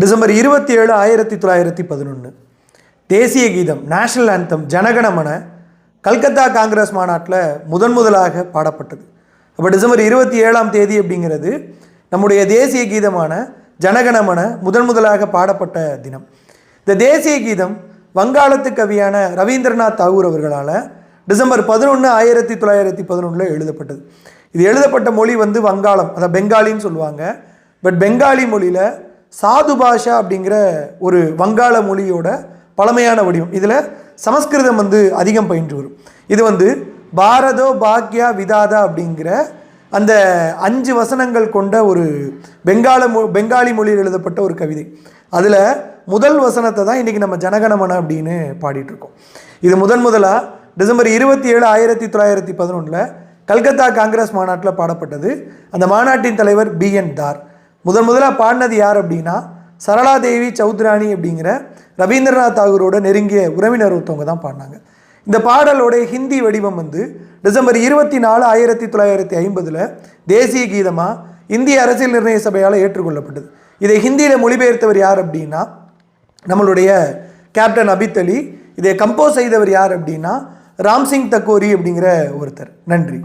December 27, 1911 தேசிய கீதம் national anthem Jana Gana Mana Calcutta Congress மாநாட்டில் முதலாக பாடப்பட்டது. அப்போ டிசம்பர் 27ஆம் தேதி அப்படிங்கிறது நம்முடைய தேசிய கீதமான ஜனகணமன முதலாக பாடப்பட்ட தினம். இந்த தேசிய கீதம் வங்காளத்து கவியான ரவீந்திரநாத் தாகூர் அவர்களால் டிசம்பர் 11, 1911 எழுதப்பட்டது. இது எழுதப்பட்ட மொழி வங்காளம், அதை பெங்காலின்னு சொல்லுவாங்க. பட் பெங்காலி மொழியில் சாது பாஷா அப்படிங்கிற ஒரு வங்காள மொழியோட பழமையான வடிவம். இதில் சமஸ்கிருதம் அதிகம் பயின்று வரும். இது பாரதோ பாக்யா விதாதா அப்படிங்கிற அந்த 5 வசனங்கள் கொண்ட ஒரு பெங்காலி மொழியில் எழுதப்பட்ட ஒரு கவிதை. அதில் முதல் வசனத்தை தான் இன்றைக்கி நம்ம ஜனகணமன அப்படின்னு பாடிட்டுருக்கோம். இது முதலாக டிசம்பர் 27, 1911 கல்கத்தா காங்கிரஸ் மாநாட்டில் பாடப்பட்டது. அந்த மாநாட்டின் தலைவர் BN தார். முதலாக பாடினது யார் அப்படின்னா சரளாதேவி சௌத்ராணி அப்படிங்கிற ரவீந்திரநாத் தாகூரோட நெருங்கிய உறவினர் ஒருத்தவங்க தான் பாடினாங்க. இந்த பாடலோட ஹிந்தி வடிவம் டிசம்பர் 24, 1950 தேசிய கீதமாக இந்திய அரசியல் நிர்ணய சபையால் ஏற்றுக்கொள்ளப்பட்டது. இதை ஹிந்தியில் மொழிபெயர்த்தவர் யார் அப்படின்னா நம்மளுடைய கேப்டன் அபித் அலி. இதை கம்போஸ் செய்தவர் யார் அப்படின்னா ராம்சிங் தக்கோரி அப்படிங்கிற ஒருத்தர். நன்றி.